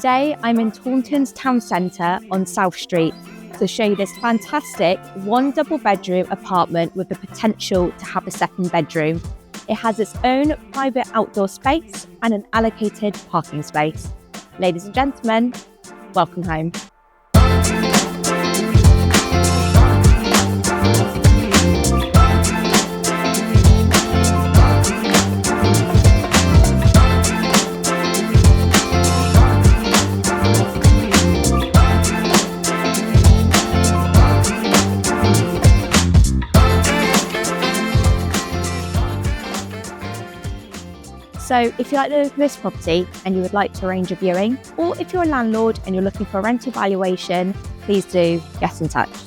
Today, I'm in Taunton's town centre on South Street to show you this fantastic one double bedroom apartment with the potential to have a second bedroom. It has its own private outdoor space and an allocated parking space. Ladies and gentlemen, welcome home. So if you like the look of this property and you would like to arrange a viewing, or if you're a landlord and you're looking for a rental valuation, please do get in touch.